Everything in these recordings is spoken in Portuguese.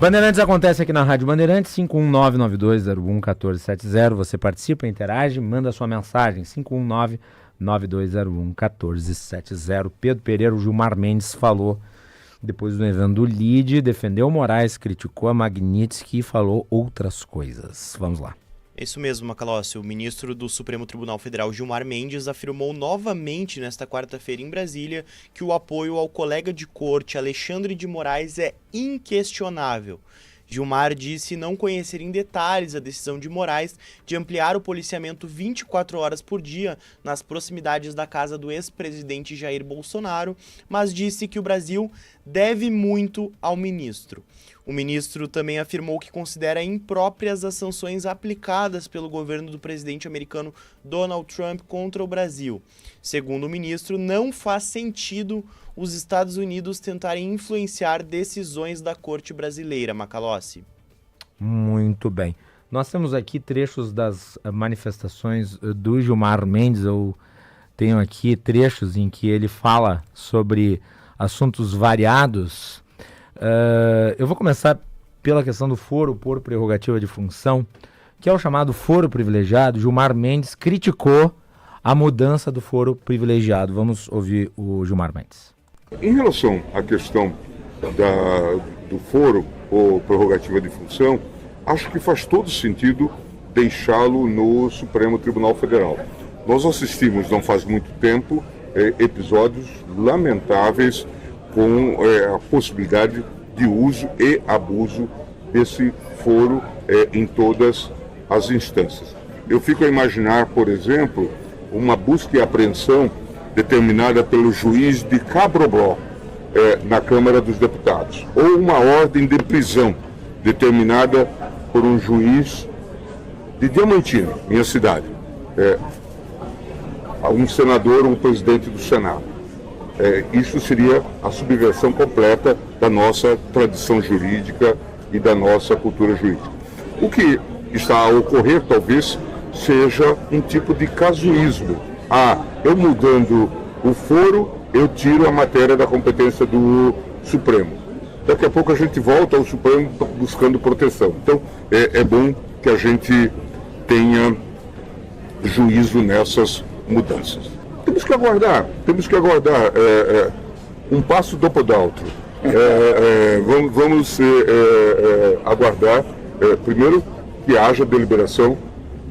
Bandeirantes acontece aqui na Rádio Bandeirantes, 51992011470. Você participa, interage, manda sua mensagem, 51992011470. Pedro Pereira, o Gilmar Mendes falou depois do evento do LIDE, defendeu o Moraes, criticou a Magnitsky e falou outras coisas. Vamos lá. Isso mesmo, Macalossi. O ministro do Supremo Tribunal Federal, Gilmar Mendes, afirmou novamente nesta quarta-feira em Brasília que o apoio ao colega de corte Alexandre de Moraes é inquestionável. Gilmar disse não conhecer em detalhes a decisão de Moraes de ampliar o policiamento 24 horas por dia nas proximidades da casa do ex-presidente Jair Bolsonaro, mas disse que o Brasil deve muito ao ministro. O ministro também afirmou que considera impróprias as sanções aplicadas pelo governo do presidente americano Donald Trump contra o Brasil. Segundo o ministro, não faz sentido os Estados Unidos tentarem influenciar decisões da corte brasileira, Macalossi. Muito bem. Nós temos aqui trechos das manifestações do Gilmar Mendes. Eu tenho aqui trechos em que ele fala sobre assuntos variados. Eu vou começar pela questão do foro por prerrogativa de função, que é o chamado foro privilegiado. Gilmar Mendes criticou a mudança do foro privilegiado. Vamos ouvir o Gilmar Mendes. Em relação à questão do foro ou prerrogativa de função, acho que faz todo sentido deixá-lo no Supremo Tribunal Federal. Nós assistimos, não faz muito tempo, episódios lamentáveis com a possibilidade de uso e abuso desse foro em todas as instâncias. Eu fico a imaginar, por exemplo, uma busca e apreensão determinada pelo juiz de Cabrobló na Câmara dos Deputados, ou uma ordem de prisão determinada por um juiz de Diamantina, minha cidade, um senador ou um presidente do Senado. Isso seria a subversão completa da nossa tradição jurídica e da nossa cultura jurídica. O que está a ocorrer, talvez, seja um tipo de casuísmo. Eu mudando o foro, eu tiro a matéria da competência do Supremo. Daqui a pouco a gente volta ao Supremo buscando proteção. Então, é bom que a gente tenha juízo nessas mudanças. Temos que aguardar um passo dopo d'altro. Vamos aguardar, primeiro, que haja deliberação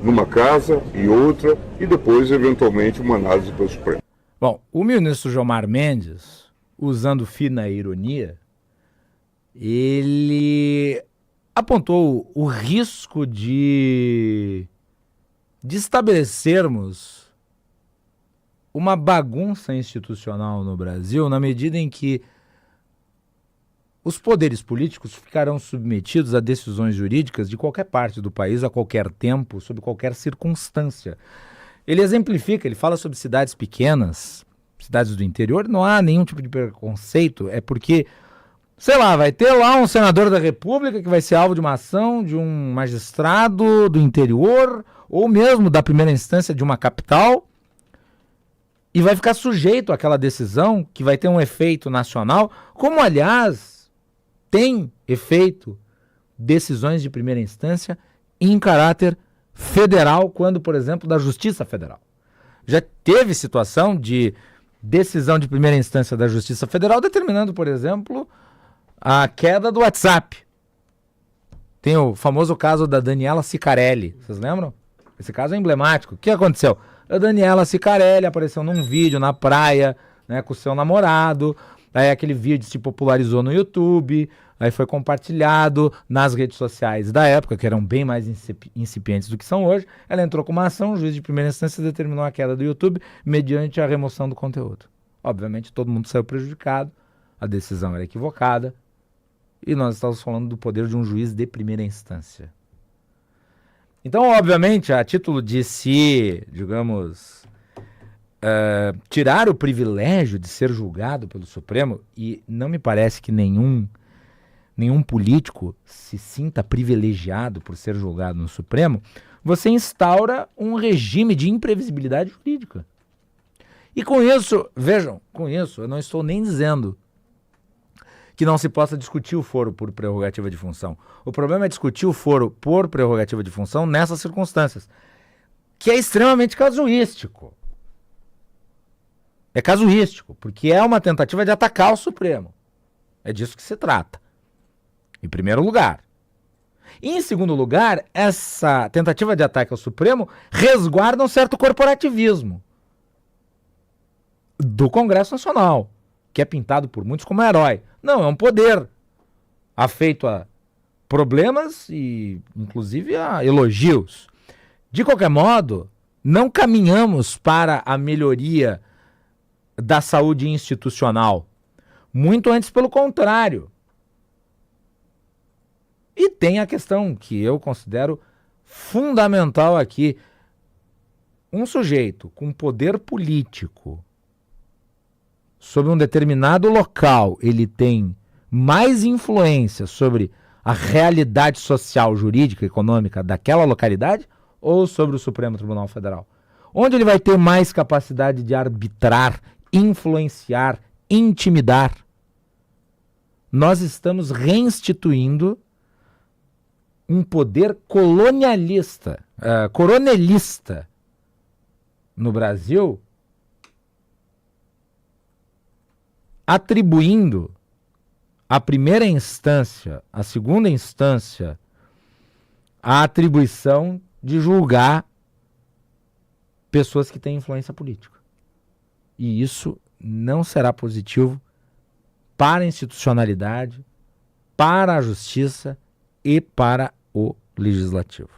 numa casa e outra, e depois, eventualmente, uma análise pelo Supremo. Bom, o ministro Gilmar Mendes, usando fina ironia, ele apontou o risco de estabelecermos uma bagunça institucional no Brasil, na medida em que os poderes políticos ficarão submetidos a decisões jurídicas de qualquer parte do país, a qualquer tempo, sob qualquer circunstância. Ele exemplifica, ele fala sobre cidades pequenas, cidades do interior, não há nenhum tipo de preconceito, é porque, sei lá, vai ter lá um senador da República que vai ser alvo de uma ação de um magistrado do interior, ou mesmo da primeira instância de uma capital, e vai ficar sujeito àquela decisão que vai ter um efeito nacional, como, aliás, tem efeito decisões de primeira instância em caráter federal, quando, por exemplo, da Justiça Federal. Já teve situação de decisão de primeira instância da Justiça Federal determinando, por exemplo, a queda do WhatsApp. Tem o famoso caso da Daniela Sicarelli, vocês lembram? Esse caso é emblemático. O que aconteceu? A Daniela Sicarelli apareceu num vídeo na praia, né, com o seu namorado. Aí aquele vídeo se popularizou no YouTube, aí foi compartilhado nas redes sociais da época, que eram bem mais incipientes do que são hoje. Ela entrou com uma ação, o juiz de primeira instância determinou a queda do YouTube mediante a remoção do conteúdo. Obviamente todo mundo saiu prejudicado, a decisão era equivocada, e nós estamos falando do poder de um juiz de primeira instância. Então, obviamente, a título de se, digamos, tirar o privilégio de ser julgado pelo Supremo, e não me parece que nenhum político se sinta privilegiado por ser julgado no Supremo, você instaura um regime de imprevisibilidade jurídica. E com isso, vejam, com isso eu não estou nem dizendo que não se possa discutir o foro por prerrogativa de função. O problema é discutir o foro por prerrogativa de função nessas circunstâncias, que é extremamente casuístico. É casuístico, porque é uma tentativa de atacar o Supremo. É disso que se trata. Em primeiro lugar. E em segundo lugar, essa tentativa de ataque ao Supremo resguarda um certo corporativismo do Congresso Nacional, que é pintado por muitos como herói. Não, é um poder afeito a problemas e, inclusive, a elogios. De qualquer modo, não caminhamos para a melhoria da saúde institucional. Muito antes, pelo contrário. E tem a questão que eu considero fundamental aqui. Um sujeito com poder político sobre um determinado local, ele tem mais influência sobre a realidade social, jurídica, econômica daquela localidade ou sobre o Supremo Tribunal Federal? Onde ele vai ter mais capacidade de arbitrar, influenciar, intimidar? Nós estamos reinstituindo um poder colonialista, coronelista no Brasil, atribuindo à primeira instância, à segunda instância, a atribuição de julgar pessoas que têm influência política. E isso não será positivo para a institucionalidade, para a justiça e para o legislativo.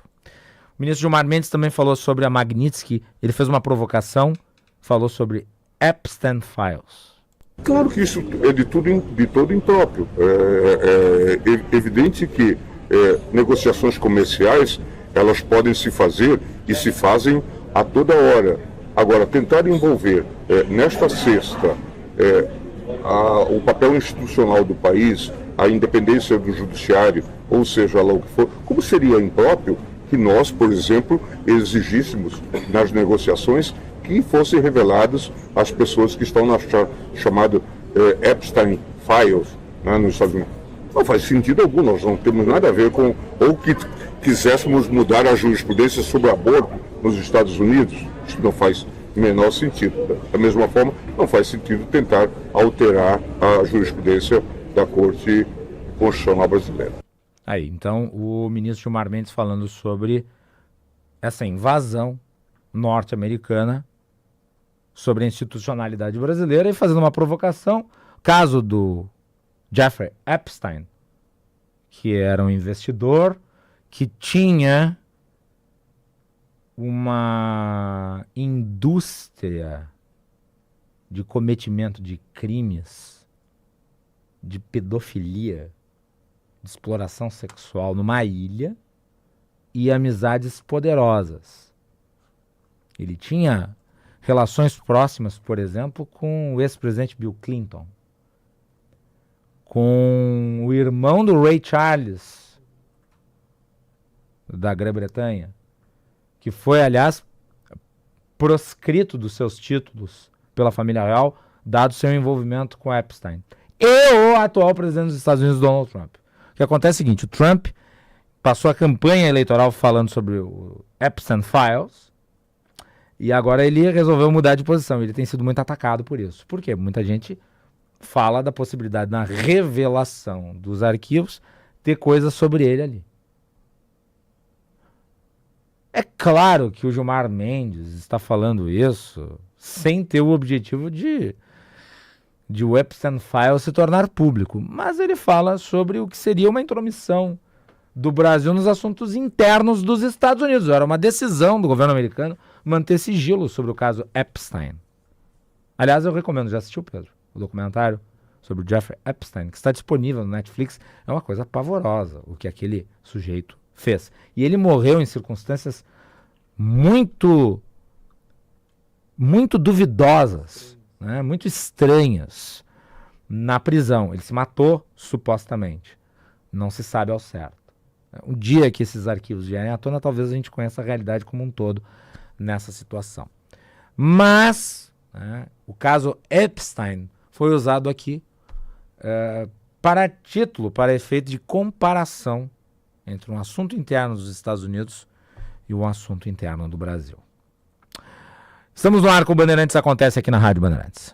O ministro Gilmar Mendes também falou sobre a Magnitsky. Ele fez uma provocação, falou sobre Epstein Files. Claro que isso é de todo impróprio. É evidente que negociações comerciais, elas podem se fazer e se fazem a toda hora. Agora, tentar envolver nesta cesta o papel institucional do país, a independência do judiciário, ou seja lá o que for, como seria impróprio que nós, por exemplo, exigíssemos nas negociações que fossem reveladas as pessoas que estão na chamada Epstein Files, né, nos Estados Unidos. Não faz sentido algum, nós não temos nada a ver com, ou que quiséssemos mudar a jurisprudência sobre aborto nos Estados Unidos, isso não faz o menor sentido. Da mesma forma, não faz sentido tentar alterar a jurisprudência da Corte Constitucional Brasileira. Aí, então, o ministro Gilmar Mendes falando sobre essa invasão norte-americana sobre a institucionalidade brasileira e fazendo uma provocação. Caso do Jeffrey Epstein, que era um investidor que tinha uma indústria de cometimento de crimes, de pedofilia, de exploração sexual numa ilha e amizades poderosas. Ele tinha relações próximas, por exemplo, com o ex-presidente Bill Clinton, com o irmão do Ray Charles, da Grã-Bretanha, que foi, aliás, proscrito dos seus títulos pela família real, dado seu envolvimento com Epstein. E o atual presidente dos Estados Unidos, Donald Trump. O que acontece é o seguinte, o Trump passou a campanha eleitoral falando sobre o Epstein Files, e agora ele resolveu mudar de posição. Ele tem sido muito atacado por isso. Por quê? Muita gente fala da possibilidade, na revelação dos arquivos, ter coisas sobre ele ali. É claro que o Gilmar Mendes está falando isso sem ter o objetivo de o Epstein Files se tornar público. Mas ele fala sobre o que seria uma intromissão do Brasil nos assuntos internos dos Estados Unidos. Era uma decisão do governo americano manter sigilo sobre o caso Epstein. Aliás, eu recomendo, já assistiu, Pedro? O documentário sobre o Jeffrey Epstein, que está disponível no Netflix. É uma coisa pavorosa o que aquele sujeito fez. E ele morreu em circunstâncias muito duvidosas, né? Muito estranhas na prisão. Ele se matou, supostamente. Não se sabe ao certo. Um dia que esses arquivos vierem à tona, talvez a gente conheça a realidade como um todo nessa situação. Mas, né, o caso Epstein foi usado aqui para título, para efeito de comparação entre um assunto interno dos Estados Unidos e um assunto interno do Brasil. Estamos no ar com o Bandeirantes Acontece aqui na Rádio Bandeirantes.